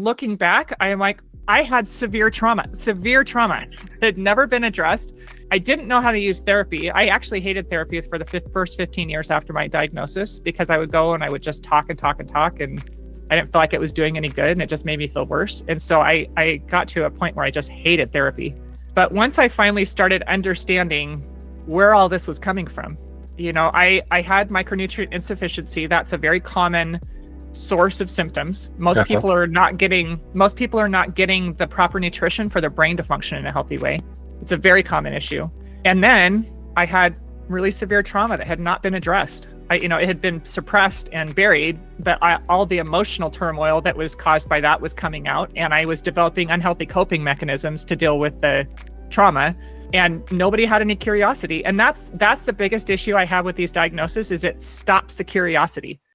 looking back, I am like, I had severe trauma. It had never been addressed. I didn't know how to use therapy. I actually hated therapy for the first 15 years after my diagnosis, because I would go and I would just talk and talk and talk, and I didn't feel like it was doing any good, and it just made me feel worse. And so I got to a point where I just hated therapy. But once I finally started understanding where all this was coming from, I had micronutrient insufficiency. That's a very common source of symptoms. Most people are not getting the proper nutrition for their brain to function in a healthy way. It's a very common issue. And then I had really severe trauma that had not been addressed. It had been suppressed and buried, but all the emotional turmoil that was caused by that was coming out, and I was developing unhealthy coping mechanisms to deal with the trauma, and nobody had any curiosity. And that's the biggest issue I have with these diagnoses, is it stops the curiosity.